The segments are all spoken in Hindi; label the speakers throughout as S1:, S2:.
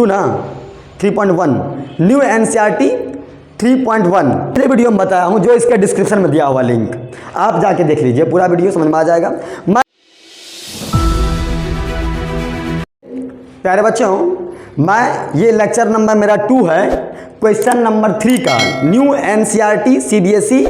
S1: 2 ना 3.1 न्यू एनसीईआरटी 3.1 पिछले वीडियो में बताया हूँ, जो इसके डिस्क्रिप्शन में दिया हुआ लिंक आप जाके देख लीजिए, पूरा वीडियो समझ में आ जाएगा। प्यारे बच्चों, मैं ये लेक्चर नंबर मेरा 2 है, क्वेश्चन नंबर 3 का न्यू एनसीईआरटी सीबीएसई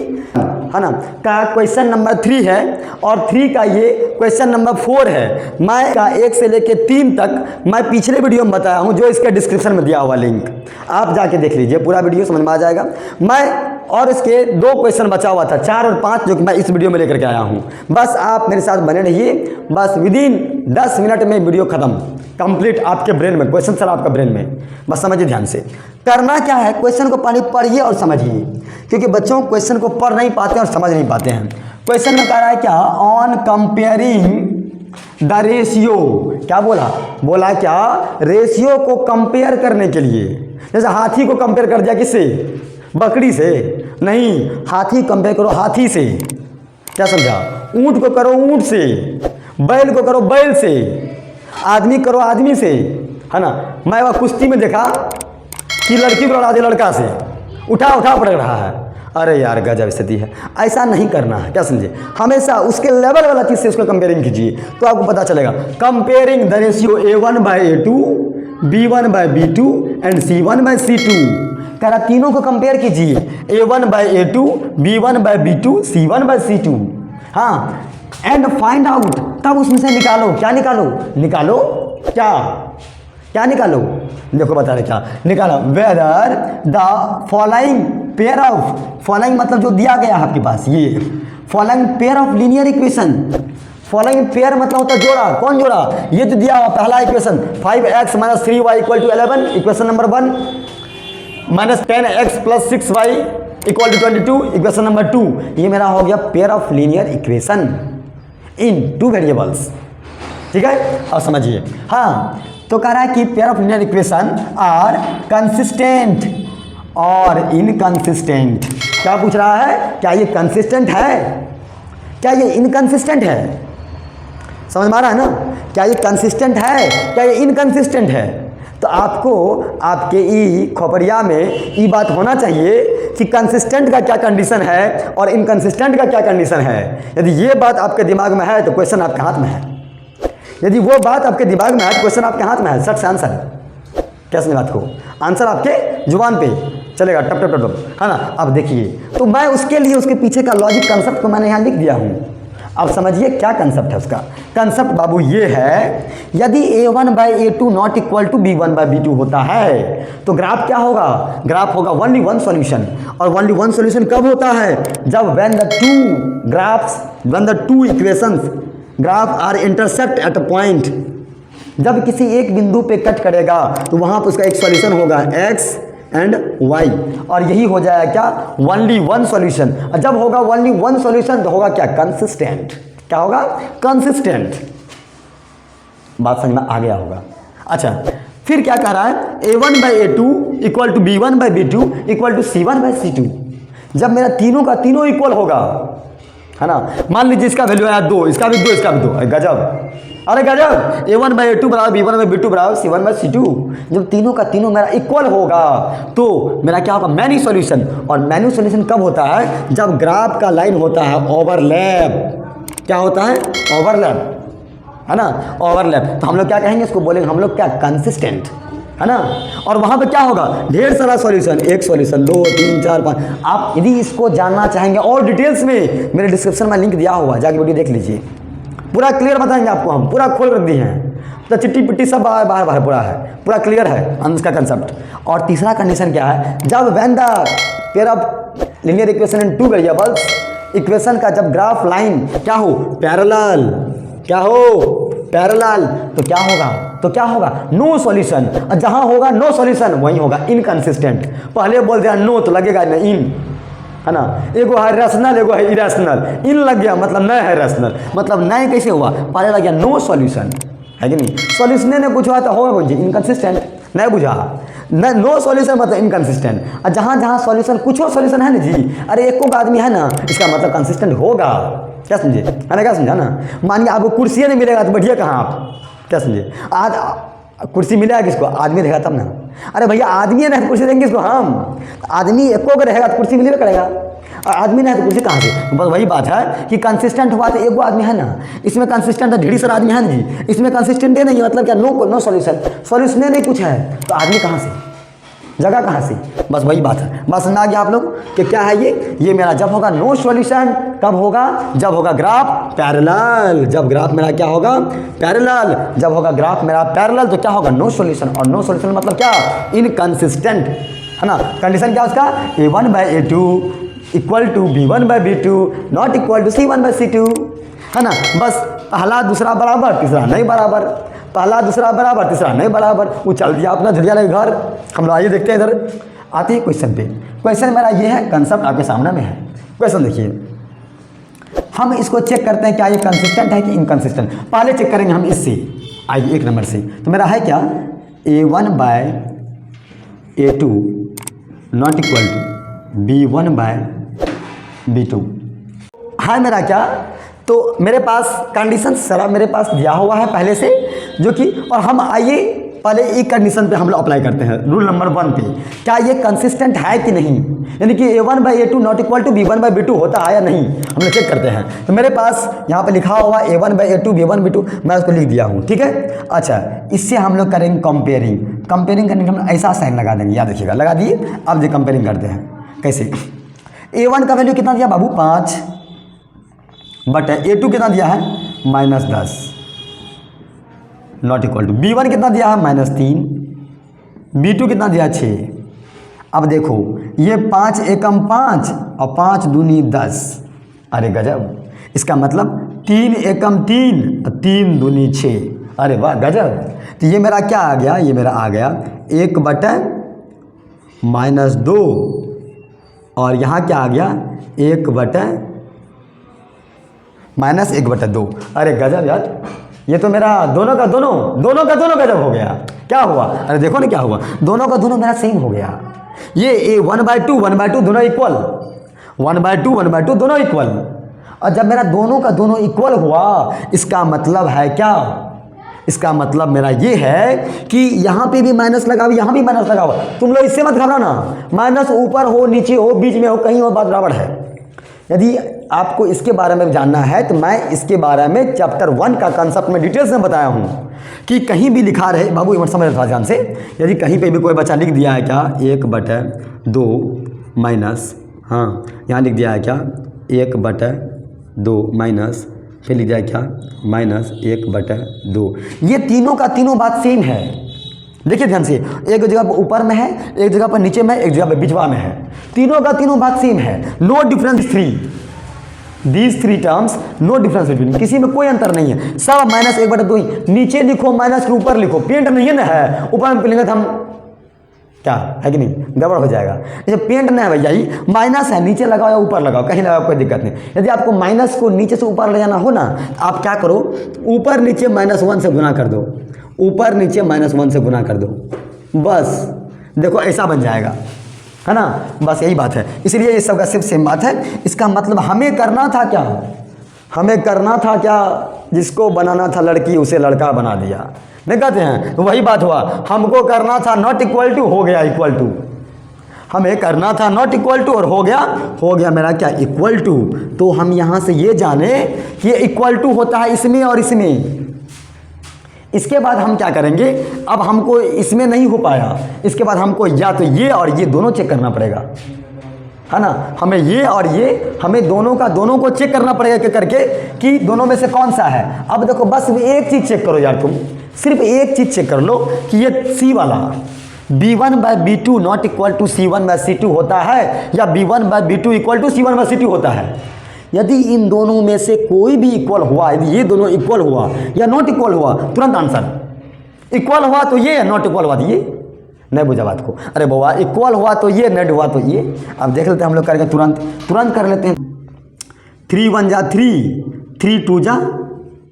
S1: है ना का क्वेश्चन नंबर 3 है, और 3 का ये क्वेश्चन नंबर 4 है। मैं का 1 से लेके 3 तक मैं पिछले वीडियो में बताया हूँ, जो इसके डिस्क्रिप्शन में दिया हुआ लिंक आप जाके देख लीजिए, पूरा वीडियो समझ में आ जाएगा। मैं और इसके 2 क्वेश्चन बचा हुआ था, 4 और 5, जो कि मैं इस वीडियो में लेकर के आया हूँ। बस आप मेरे साथ बने रहिए, बस विदिन 10 मिनट में वीडियो खत्म, कंप्लीट आपके ब्रेन में क्वेश्चन सर, आपका ब्रेन में। बस समझिए ध्यान से। करना क्या है, क्वेश्चन को पढ़िए और समझिए, क्योंकि बच्चों क्वेश्चन को पढ़ नहीं पाते और समझ नहीं पाते हैं। क्वेश्चन में कह रहा है क्या, ऑन कंपेयरिंग द रेशियो, क्या बोला क्या, रेशियो को कंपेयर करने के लिए। जैसे हाथी को कंपेयर कर दिया किससे, बकरी से नहीं, हाथी कंपेयर करो हाथी से, क्या समझा, ऊंट को करो ऊंट से, बैल को करो बैल से, आदमी करो आदमी से, है ना। मैं वह कुश्ती में देखा कि लड़की को लड़ा दे लड़का से, उठा पड़ रहा है, अरे यार गजब स्थिति है। ऐसा नहीं करना है, क्या समझे, हमेशा उसके लेवल वाला चीज़ से उसको कंपेयरिंग कीजिए, तो आपको पता चलेगा। Comparing the ratio A1/A2, B1/B2 and C1/C2, कह रहा तीनों को कंपेयर कीजिए, A1/A2, B1/B2, C1/C2। हाँ, एंड फाइंड आउट, तब उसमें से निकालो, क्या निकालो क्या निकालो, देखो बता रहे क्या निकालो, whether the following pair of, following मतलब जो दिया गया है आपके पास, ये following pair of linear equation. Following pair मतलब होता है जोड़ा, कौन जोड़ा, ये तो दिया हुआ पहला equation 5x - 3y = 11, equation number 1, -10x + 6y = 22, equation number 2। ये मेरा हो गया pair of linear equation in 2 variables, ठीक है। अब समझिए, हाँ, तो कह रहा है कि pair of linear equation are consistent और इनकंसिस्टेंट। क्या पूछ रहा है, क्या ये कंसिस्टेंट है, क्या ये इनकंसिस्टेंट है, समझ में आ रहा है ना, क्या ये कंसिस्टेंट है, क्या ये इनकंसिस्टेंट है। तो आपको आपके ई खोपड़िया में ये बात होना चाहिए कि कंसिस्टेंट का क्या कंडीशन है और इनकंसिस्टेंट का क्या कंडीशन है। यदि ये बात आपके दिमाग में है तो क्वेश्चन आपके हाथ में है, यदि वो बात आपके दिमाग में है तो क्वेश्चन आपके हाथ में है, सट से आंसर। क्या समझ बात को, आंसर आपके जुबान पे चलेगा, टप टप टप, है ना। अब देखिए, तो मैं उसके लिए उसके पीछे का लॉजिक कंसेप्ट को मैंने यहाँ लिख दिया हूँ। अब समझिए क्या कंसेप्ट है उसका। कंसेप्ट बाबू ये है, यदि A1/A2 not equal to B1/B2 होता है तो ग्राफ क्या होगा, ग्राफ होगा ओनली वन सॉल्यूशन। और ओनली वन सॉल्यूशन कब होता है, जब when the two equations graph are intersect at a point, जब किसी एक बिंदु पे कट करेगा तो वहाँ पर उसका एक सॉल्यूशन होगा x एंड y, और यही हो जाएगा क्या, ओनली वन सॉल्यूशन। जब होगा ओनली वन सॉल्यूशन तो होगा क्या, कंसिस्टेंट। क्या होगा, कंसिस्टेंट। बात समझ में आ गया होगा। अच्छा, फिर क्या कह रहा है, A1/A2 = B1/B2 = C1/C2। जब मेरा तीनों का तीनों इक्वल होगा, है ना, मान लीजिए इसका वैल्यू आया 2, इसका भी 2, इसका भी 2, गजब, अरे गजब। A1/A2 = B1/B2 = C1/C2। जब तीनों का तीनों मेरा इक्वल होगा तो मेरा क्या होगा, मैनी सॉल्यूशन। और मैनी सॉल्यूशन कब होता है, जब ग्राफ का लाइन होता है ओवरलैप। क्या होता है, ओवरलैप, है ना, ओवरलैप। तो हम लोग क्या कहेंगे, इसको बोलेंगे हम लोग क्या, कंसिस्टेंट, है ना। और वहाँ पे क्या होगा, ढेर सारा सॉल्यूशन, 1 सॉल्यूशन, 2, 3, 4, 5। आप यदि इसको जानना चाहेंगे और डिटेल्स में, मेरे डिस्क्रिप्शन में लिंक दिया हुआ, जाके वीडियो देख लीजिए, पूरा क्लियर बताएंगे आपको, हम पूरा खोल रख दिए हैं, तो चिट्टी पिट्टी सब बाहर पूरा है, पूरा क्लियर है इसका कंसेप्ट। और तीसरा कंडीशन क्या है, जब when the pair of linear equation in 2 variables, equation का जब ग्राफ लाइन क्या हो, पैरेलल, क्या हो, पैरेलल, तो क्या होगा, नो सॉल्यूशन। और जहां होगा नो सॉल्यूशन वहीं होगा इनकंसिस्टेंट। पहले बोल दिया नो तो लगेगा ना इन, है ना, एगो है रैशनल, एगो है इरेशनल, इन लग गया मतलब नए है रैशनल, मतलब नए कैसे हुआ, पहले लग गया नो सॉल्यूशन, है कि नहीं, सॉल्यूशन ने कुछ हुआ तो होगा कुछ इनकंसिस्टेंट, नहीं बुझा, नो सॉल्यूशन मतलब इनकंसिस्टेंट। और जहाँ सॉल्यूशन, कुछ और सॉल्यूशन है ना जी, अरे एक को आदमी है ना, इसका मतलब कंसिस्टेंट होगा। क्या समझे, है ना, क्या समझा ना। मानिए आपको कुर्सी नहीं मिलेगा तो बैठिए कहाँ आप, क्या समझे। आज कुर्सी मिलेगा किसको? आदमी रहेगा तब ना। अरे भैया आदमी है ना तो कुर्सी देंगे किसको? हम। आदमी एको को रहेगा तो कुर्सी मिलेगा करेगा, और आदमी नहीं है तो कुर्सी कहाँ से? बस वही बात है कि कंसिस्टेंट हुआ तो एक वो आदमी है ना, इसमें कंसिस्टेंट है, ढेरी सारा आदमी है ना जी, इसमें कंसिस्टेंट है नहीं, मतलब क्या? नो सॉल्यूशन, सॉल्यूशन नहीं कुछ है तो आदमी कहाँ से, जगह कहाँ से? बस वही बात है। बस समझ आ गया आप लोग कि क्या है ये मेरा जब होगा नो सॉल्यूशन, कब होगा? जब होगा ग्राफ पैरेलल। जब ग्राफ मेरा क्या होगा? पैरेलल। जब होगा ग्राफ मेरा पैरेलल तो क्या होगा? No solution. और नो सॉल्यूशन मतलब क्या? इनकंसिस्टेंट, है ना। कंडीशन क्या उसका? a1/a2 equal to b1/b2 not equal to c1/c2, है ना। बस पहला दूसरा बराबर, तीसरा नहीं बराबर, पहला दूसरा बराबर, तीसरा नहीं बराबर, वो चल दिया अपना झुरिया लगे घर। हम लोग आइए देखते हैं, इधर आते हैं क्वेश्चन पे। क्वेश्चन मेरा ये है, कंसेप्ट आपके सामने में है। क्वेश्चन देखिए, हम इसको चेक करते हैं क्या ये कंसिस्टेंट है कि इनकंसिस्टेंट। पहले चेक करेंगे हम इससे, आइए 1 नंबर से। तो मेरा है क्या? a1/a2 not equal to b1/b2 है मेरा क्या? तो मेरे पास कंडीशन सारा मेरे पास दिया हुआ है पहले से, जो कि, और हम आइए पहले एक कंडीशन पे हम लोग अप्लाई करते हैं, रूल नंबर 1 पे। क्या ये कंसिस्टेंट है कि नहीं, यानी कि a1/a2 not equal to b1/b2 होता है या नहीं, हम लोग चेक करते हैं। तो मेरे पास यहाँ पे लिखा हुआ a1/a2 b1/b2, मैं उसको लिख दिया हूँ, ठीक है। अच्छा, इससे हम लोग करेंगे कंपेयरिंग। कंपेयरिंग करने के हम ऐसा साइन लगा देंगे, याद रखिएगा, लगा दिए। अब जो कंपेयरिंग करते हैं कैसे? a1 का वैल्यू कितना दिया बाबू? 5, बट a2 कितना दिया है? -10 नॉट इक्वल टू b1 कितना दिया है? -3, b2 कितना दिया? 6। अब देखो ये 5 एकम 5 और 5 दूनी 10, अरे गजब। इसका मतलब 3 एकम 3 और 3 दूनी 6, अरे वाह गजब। तो ये मेरा क्या आ गया? ये मेरा आ गया 1/-2, और यहाँ क्या आ गया? 1/-2। अरे गजब यार, ये तो मेरा दोनों का दोनों गजब हो गया। क्या हुआ? अरे देखो ना क्या हुआ, दोनों का दोनों मेरा सेम हो गया। ये 1/2 दोनों इक्वल, 1/2 दोनों इक्वल। और जब मेरा दोनों का दोनों इक्वल हुआ, इसका मतलब है क्या? इसका मतलब मेरा ये है कि यहाँ पे भी माइनस लगाओ, यहाँ भी माइनस लगाओ। तुम लोग इससे मत घबराना, माइनस ऊपर हो, नीचे हो, बीच में हो, कहीं हो, बात बराबर है। यदि आपको इसके बारे में जानना है तो मैं इसके बारे में चैप्टर 1 का कंसेप्ट में डिटेल्स में बताया हूँ कि कहीं भी लिखा रहे, बाबू ये मत समझ रहा ध्यान से, यदि कहीं पे भी कोई बच्चा लिख दिया है क्या 1/2 माइनस, हाँ यहाँ लिख दिया है क्या 1/2 माइनस, फिर लिख दिया है क्या -1/2, ये तीनों का तीनों बात सेम है। देखिए ध्यान से, एक जगह पर ऊपर में है, एक जगह पर नीचे में, एक जगह पर बीचवा में है, तीनों का तीनों बात सेम है। No difference 3, these 3 terms no difference between, किसी में कोई अंतर नहीं है, सब -1/2 ही। नीचे लिखो माइनस के ऊपर लिखो, पेंट नहीं है ना है, ऊपर में लिखेंगे तो हम क्या है कि नहीं, गड़बड़ हो जाएगा। जैसे पेंट नहीं है भैया, ही माइनस है, नीचे लगाओ या ऊपर लगाओ, कहीं लगाओ कोई दिक्कत नहीं। यदि आपको माइनस को नीचे से ऊपर ले जाना हो ना, आप क्या करो, ऊपर नीचे -1 से गुना कर दो, ऊपर नीचे -1 से गुना कर दो, बस देखो ऐसा बन जाएगा, है ना। बस यही बात है, इसलिए ये सब का सिर्फ सेम बात है। इसका मतलब हमें करना था क्या, हमें करना था क्या, जिसको बनाना था लड़की उसे लड़का बना दिया, नहीं कहते हैं। तो वही बात हुआ, हमको करना था नॉट इक्वल टू, हो गया इक्वल टू। हमें करना था नॉट इक्वल टू और हो गया मेरा क्या इक्वल टू। तो हम यहाँ से ये जाने कि ये इक्वल टू होता है इसमें और इसमें। इसके बाद हम क्या करेंगे, अब हमको इसमें नहीं हो पाया, इसके बाद हमको या तो ये और ये दोनों चेक करना पड़ेगा, है ना। हमें ये और ये, हमें दोनों का दोनों को चेक करना पड़ेगा क्या करके कि दोनों में से कौन सा है। अब देखो बस एक चीज़ चेक करो यार, तुम सिर्फ एक चीज़ चेक कर लो कि ये सी वाला b1/b2 not equal to c1/c2 होता है या b1/b2 इक्वल टू c1/c2 होता है। यदि इन दोनों में से कोई भी इक्वल हुआ, यदि ये दोनों इक्वल हुआ या नॉट इक्वल हुआ, तुरंत आंसर। इक्वल हुआ तो ये, नॉट इक्वल हुआ तो ये, नहीं बुझा बात को। अरे बाबा इक्वल हुआ तो ये, नॉट हुआ तो ये। अब देख लेते हैं हम लोग करके तुरंत कर लेते हैं। 3 1 जा 3, 3 2 जा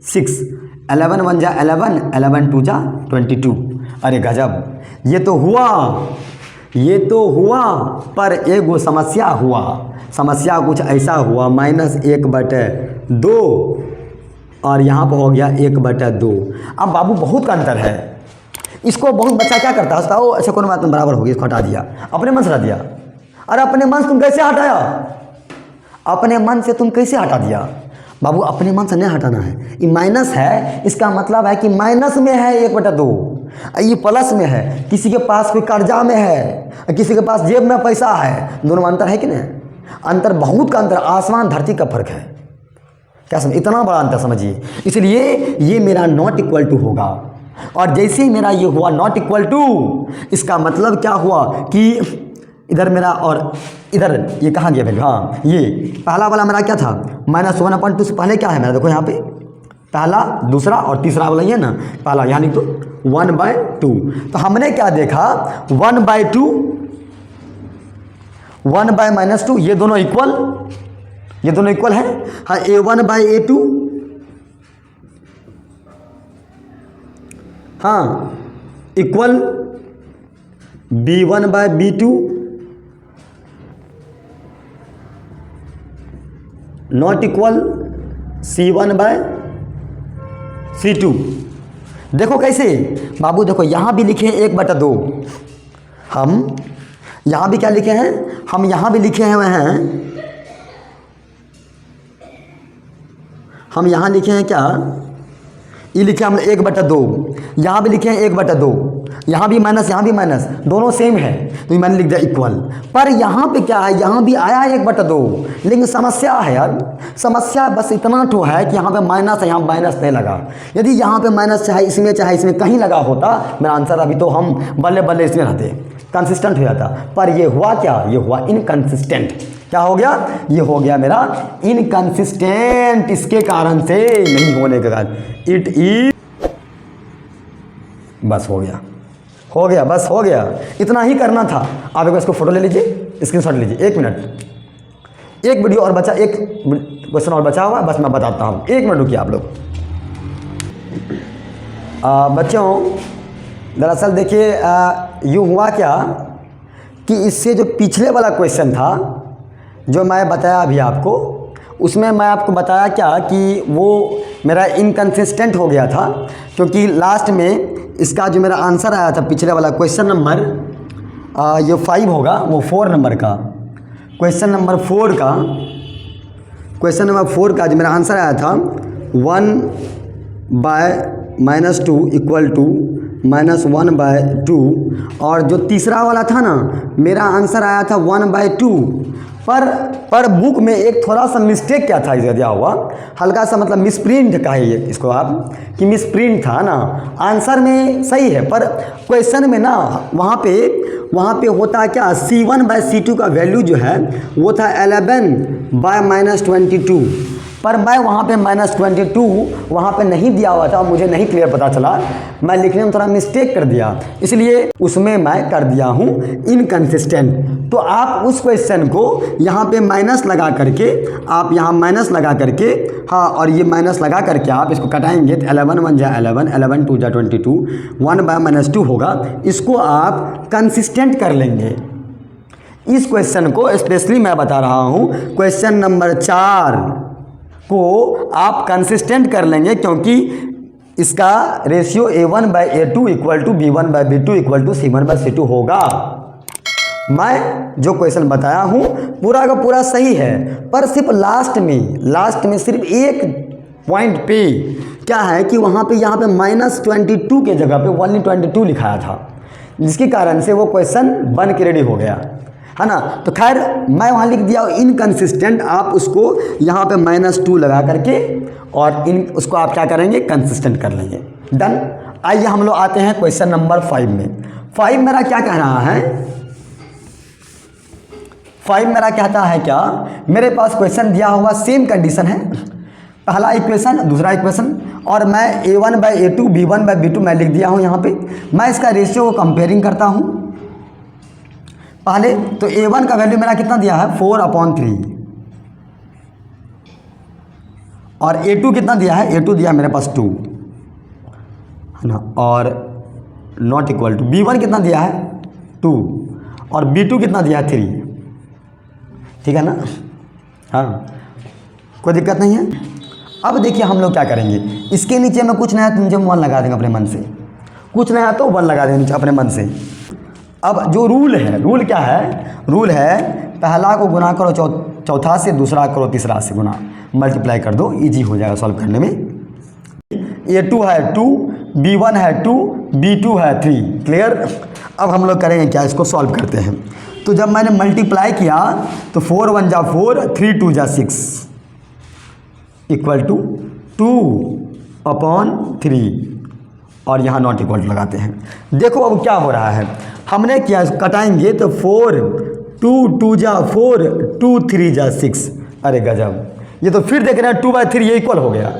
S1: 6, 11 1 जा 11, 11 2 जा 22। अरे गजब, ये तो हुआ पर एक वो समस्या हुआ। समस्या कुछ ऐसा हुआ, -1/2 और यहाँ पर हो गया 1/2। अब बाबू बहुत का अंतर है, इसको बहुत बच्चा क्या करता है, सोचता ओ अच्छा कोनो बात नहीं बराबर हो गई, इसको हटा दिया, अपने मन से हटा दिया। अरे अपने मन से तुम कैसे हटाया, अपने मन से तुम कैसे हटा दिया बाबू, अपने मन से नहीं हटाना है। ये माइनस है, इसका मतलब है कि माइनस में है 1/2, ये प्लस में है, किसी के पास कोई कर्जा में है, किसी के पास जेब में पैसा है, दोनों में अंतर है कि नहीं, अंतर बहुत का अंतर, आसमान धरती का फर्क है। क्या समझ, इतना बड़ा अंतर समझिए। इसलिए ये मेरा नॉट इक्वल टू होगा, और जैसे ही मेरा ये हुआ नॉट इक्वल टू, इसका मतलब क्या हुआ कि इधर मेरा और इधर ये कहाँ गया वैल्यू, हाँ ये पहला वाला मेरा क्या था -1/2 से पहले क्या है मेरा, देखो यहाँ पे पहला दूसरा और तीसरा वाला ये ना, पहला यानी तो 1/2। तो हमने क्या देखा 1/2 1/-2 ये दोनों इक्वल, ये दोनों इक्वल है। हाँ A1/A2, हाँ equal B1/B2 not equal C1/C2। देखो कैसे बाबू, देखो यहाँ भी लिखे हैं 1/2, हम यहाँ भी क्या लिखे हैं, हम यहाँ भी लिखे हुए हैं, हम यहाँ लिखे हैं क्या, ये लिखे हमने 1/2, यहाँ भी लिखे हैं 1/2, यहाँ भी माइनस यहाँ भी माइनस, दोनों सेम है तो ये मैंने लिख दिया इक्वल। पर यहाँ पे क्या है, यहाँ भी आया है 1/2, लेकिन समस्या है यार, समस्या बस इतना तो है कि यहाँ पे माइनस है, यहाँ माइनस नहीं लगा। यदि यहाँ पे माइनस चाहे इसमें कहीं लगा होता, मेरा आंसर अभी तो हम बल्ले बल्ले इसमें रहते, कंसिस्टेंट हो जाता। पर ये हुआ क्या, ये हुआ इनकंसिस्टेंट। क्या हो गया, ये हो गया मेरा इनकंसिस्टेंट, इसके कारण से नहीं होने के कारण इट इज, बस हो गया, हो गया, बस हो गया, इतना ही करना था। आप एक बार इसको फोटो ले लीजिए, स्क्रीनशॉट लीजिए, 1 मिनट, एक वीडियो और बचा, एक क्वेश्चन और बचा हुआ, बस मैं बताता हूँ, 1 मिनट रुकिए आप लोग। बच्चों दरअसल देखिए यूँ हुआ क्या कि इससे जो पिछले वाला क्वेश्चन था जो मैं बताया अभी आपको, उसमें मैं आपको बताया क्या कि वो मेरा इनकंसिस्टेंट हो गया था, क्योंकि लास्ट में इसका जो मेरा आंसर आया था पिछले वाला क्वेश्चन नंबर ये 5 होगा, वो 4 नंबर का क्वेश्चन नंबर 4 का जो मेरा आंसर आया था 1/-2 इक्वल टू -1/2, और जो तीसरा वाला था ना मेरा आंसर आया था 1/2। पर बुक में एक थोड़ा सा मिस्टेक क्या था इसे दिया हुआ, हल्का सा मतलब मिसप्रिंट कहिए इसको आप, कि मिसप्रिंट था ना, आंसर में सही है पर क्वेश्चन में ना वहाँ पे होता है क्या, C1/C2 का वैल्यू जो है वो था 11/-22, पर मैं वहाँ पे -22 वहाँ पे नहीं दिया हुआ था, मुझे नहीं क्लियर पता चला, मैं लिखने में थोड़ा मिस्टेक कर दिया, इसलिए उसमें मैं कर दिया हूँ इनकंसिस्टेंट। तो आप उस क्वेश्चन को यहाँ पे माइनस लगा करके, आप यहाँ माइनस लगा करके, हाँ और ये माइनस लगा करके आप इसको कटाएंगे तो 11 × 11, 11 × 2 = 22, 1/-2 होगा, इसको आप कंसिस्टेंट कर लेंगे। इस क्वेश्चन को स्पेशली मैं बता रहा हूँ, क्वेश्चन नंबर 4 को आप कंसिस्टेंट कर लेंगे, क्योंकि इसका ratio A1/A2 equal to B1/B2 equal to C1/C2 होगा। मैं जो क्वेश्चन बताया हूँ पूरा का पूरा सही है, पर सिर्फ लास्ट में सिर्फ एक पॉइंट पे क्या है कि वहाँ पे यहाँ पे -22 के जगह पे 1/22 लिखाया था, जिसके कारण से वो क्वेश्चन बन के रेडी हो गया है ना। तो खैर मैं वहाँ लिख दिया इनकंसिस्टेंट, आप उसको यहाँ पे -2 लगा करके और उसको आप क्या करेंगे, कंसिस्टेंट कर लेंगे। डन। आइए हम लोग आते हैं क्वेश्चन नंबर 5 में। 5 मेरा क्या कह रहा है, 5 मेरा कहता है क्या, मेरे पास क्वेश्चन दिया हुआ सेम कंडीशन है, पहला इक्वेशन दूसरा इक्वेशन, और मैं A1/A2 B1/B2 मैं लिख दिया हूँ यहाँ पे। मैं इसका रेशियो को कंपेयरिंग करता हूँ पहले। तो A1 का वैल्यू मेरा कितना दिया है 4/3, और A2 कितना दिया है, A2 दिया मेरे पास 2 है ना, और नॉट इक्वल टू B1 कितना दिया है 2, और B2 कितना दिया है 3। ठीक है ना, हाँ कोई दिक्कत नहीं है। अब देखिए हम लोग क्या करेंगे, इसके नीचे में कुछ नहीं है तो नीचे 1 लगा देंगे अपने मन से, कुछ नहीं आता तो 1 लगा देंगे अपने मन से। अब जो रूल है, रूल क्या है, रूल है पहला को गुना करो चौथा से, दूसरा करो तीसरा से गुना, मल्टीप्लाई कर दो, इजी हो जाएगा सॉल्व करने में। A2 है 2, B1 है 2, B2 है 3, क्लियर। अब हम लोग करेंगे क्या, इसको सॉल्व करते हैं। तो जब मैंने मल्टीप्लाई किया तो 4 1 जा 4, 3 2 जा 6 इक्वल टू 2/3 और यहाँ नॉट इक्वल टू लगाते हैं। देखो अब क्या हो रहा है, हमने क्या कटाएंगे तो 4 2 2 जा 4, 2 3 जा 6, अरे गजब, ये तो फिर देख रहे हैं 2/3 ये इक्वल हो गया।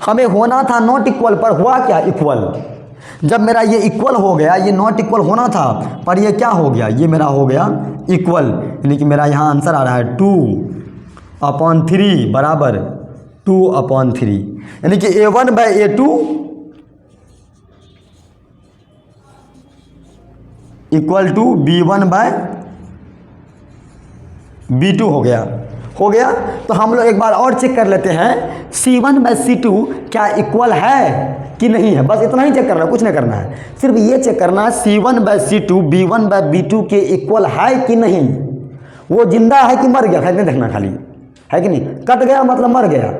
S1: हमें होना था नॉट इक्वल, पर हुआ क्या, इक्वल। जब मेरा ये इक्वल हो गया, ये नॉट इक्वल होना था पर ये क्या हो गया, ये मेरा हो गया इक्वल, यानी कि मेरा यहाँ आंसर आ रहा है 2/3 बराबर 2/3, यानी कि A1/A2 इक्वल टू B1/B2 हो गया। तो हम लोग एक बार और चेक कर लेते हैं C1/C2 क्या इक्वल है कि नहीं है, बस इतना ही चेक करना है, कुछ नहीं करना है, सिर्फ ये चेक करना है C1/C2 B1/B2 के इक्वल है कि नहीं, वो जिंदा है कि मर गया, नहीं देखना खाली, है कि नहीं। कट गया मतलब मर गया,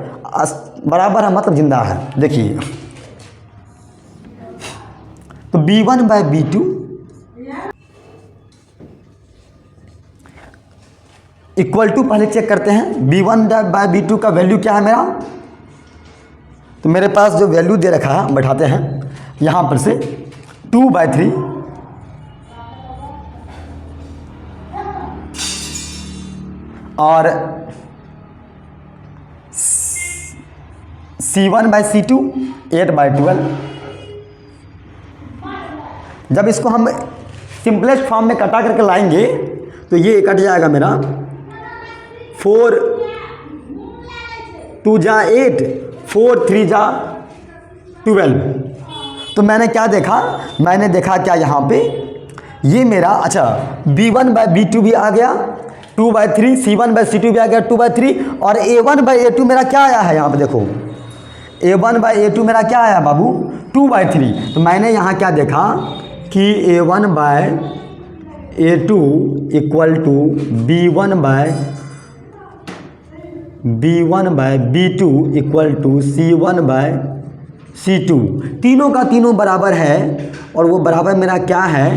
S1: बराबर है मतलब जिंदा है। देखिए तो B1/B2 इक्वल टू, पहले चेक करते हैं B1/B2 का वैल्यू क्या है मेरा। तो मेरे पास जो वैल्यू दे रखा है बैठाते हैं यहाँ पर से 2/3 और C1/C2 8/12। जब इसको हम सिंपलेस्ट फॉर्म में कटा करके लाएंगे तो ये कट जाएगा मेरा 4 2 जा 8, 4 3 जा 12। तो मैंने क्या देखा, मैंने देखा क्या यहाँ पे ये मेरा, अच्छा B1/B2 भी आ गया 2/3, C1/C2 भी आ गया 2/3 और A1/A2 मेरा क्या आया है, यहाँ पे देखो A1/A2 मेरा क्या आया बाबू 2/3। तो मैंने यहाँ क्या देखा कि A1/A2 equal to B1/B2 equal to C1/C2, तीनों का तीनों बराबर है और वो बराबर मेरा क्या है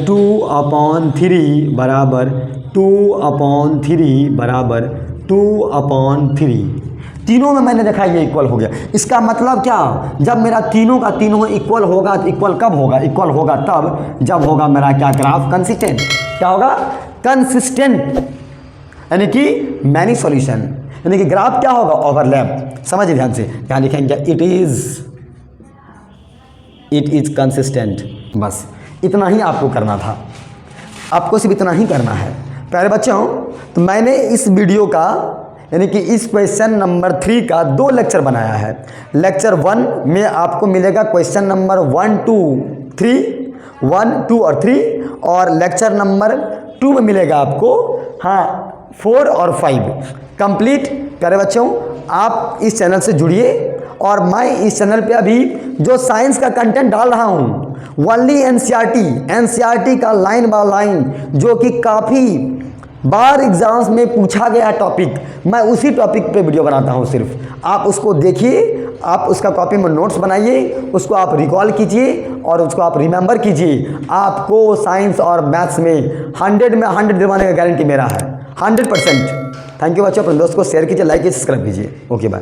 S1: 2/3 बराबर 2/3 बराबर 2/3। तीनों में मैंने देखा ये इक्वल हो गया। इसका मतलब क्या, जब मेरा तीनों का तीनों इक्वल होगा, इक्वल कब होगा, इक्वल होगा तब जब होगा मेरा क्या ग्राफ कंसिस्टेंट। क्या होगा, कंसिस्टेंट, यानी कि मैनी सॉल्यूशन, यानी कि ग्राफ क्या होगा, ओवरलैप। समझिए ध्यान से, यहाँ लिखेंगे इट इज कंसिस्टेंट। बस इतना ही आपको करना था, आपको सिर्फ इतना ही करना है प्यारे बच्चों। तो मैंने इस वीडियो का यानी कि इस क्वेश्चन नंबर 3 का 2 लेक्चर बनाया है। लेक्चर 1 में आपको मिलेगा क्वेश्चन नंबर 1 2 3, 1 2 और 3, और लेक्चर नंबर 2 में मिलेगा आपको 4 और 5 कंप्लीट। प्यारे बच्चों, आप इस चैनल से जुड़िए और मैं इस चैनल पे अभी जो साइंस का कंटेंट डाल रहा हूँ ओनली एनसीईआरटी का लाइन बाय लाइन, जो कि काफ़ी बार एग्जाम्स में पूछा गया टॉपिक, मैं उसी टॉपिक पे वीडियो बनाता हूँ। सिर्फ आप उसको देखिए, आप उसका कॉपी में नोट्स बनाइए, उसको आप रिकॉल कीजिए और उसको आप रिमेंबर कीजिए। आपको साइंस और मैथ्स में 100 में 100 दिलवाने का गारंटी मेरा है, 100%। थैंक यू बच्चों, अपने दोस्त को शेयर कीजिए, लाइक कीजिए, सब्सक्राइब कीजिए। Okay bye.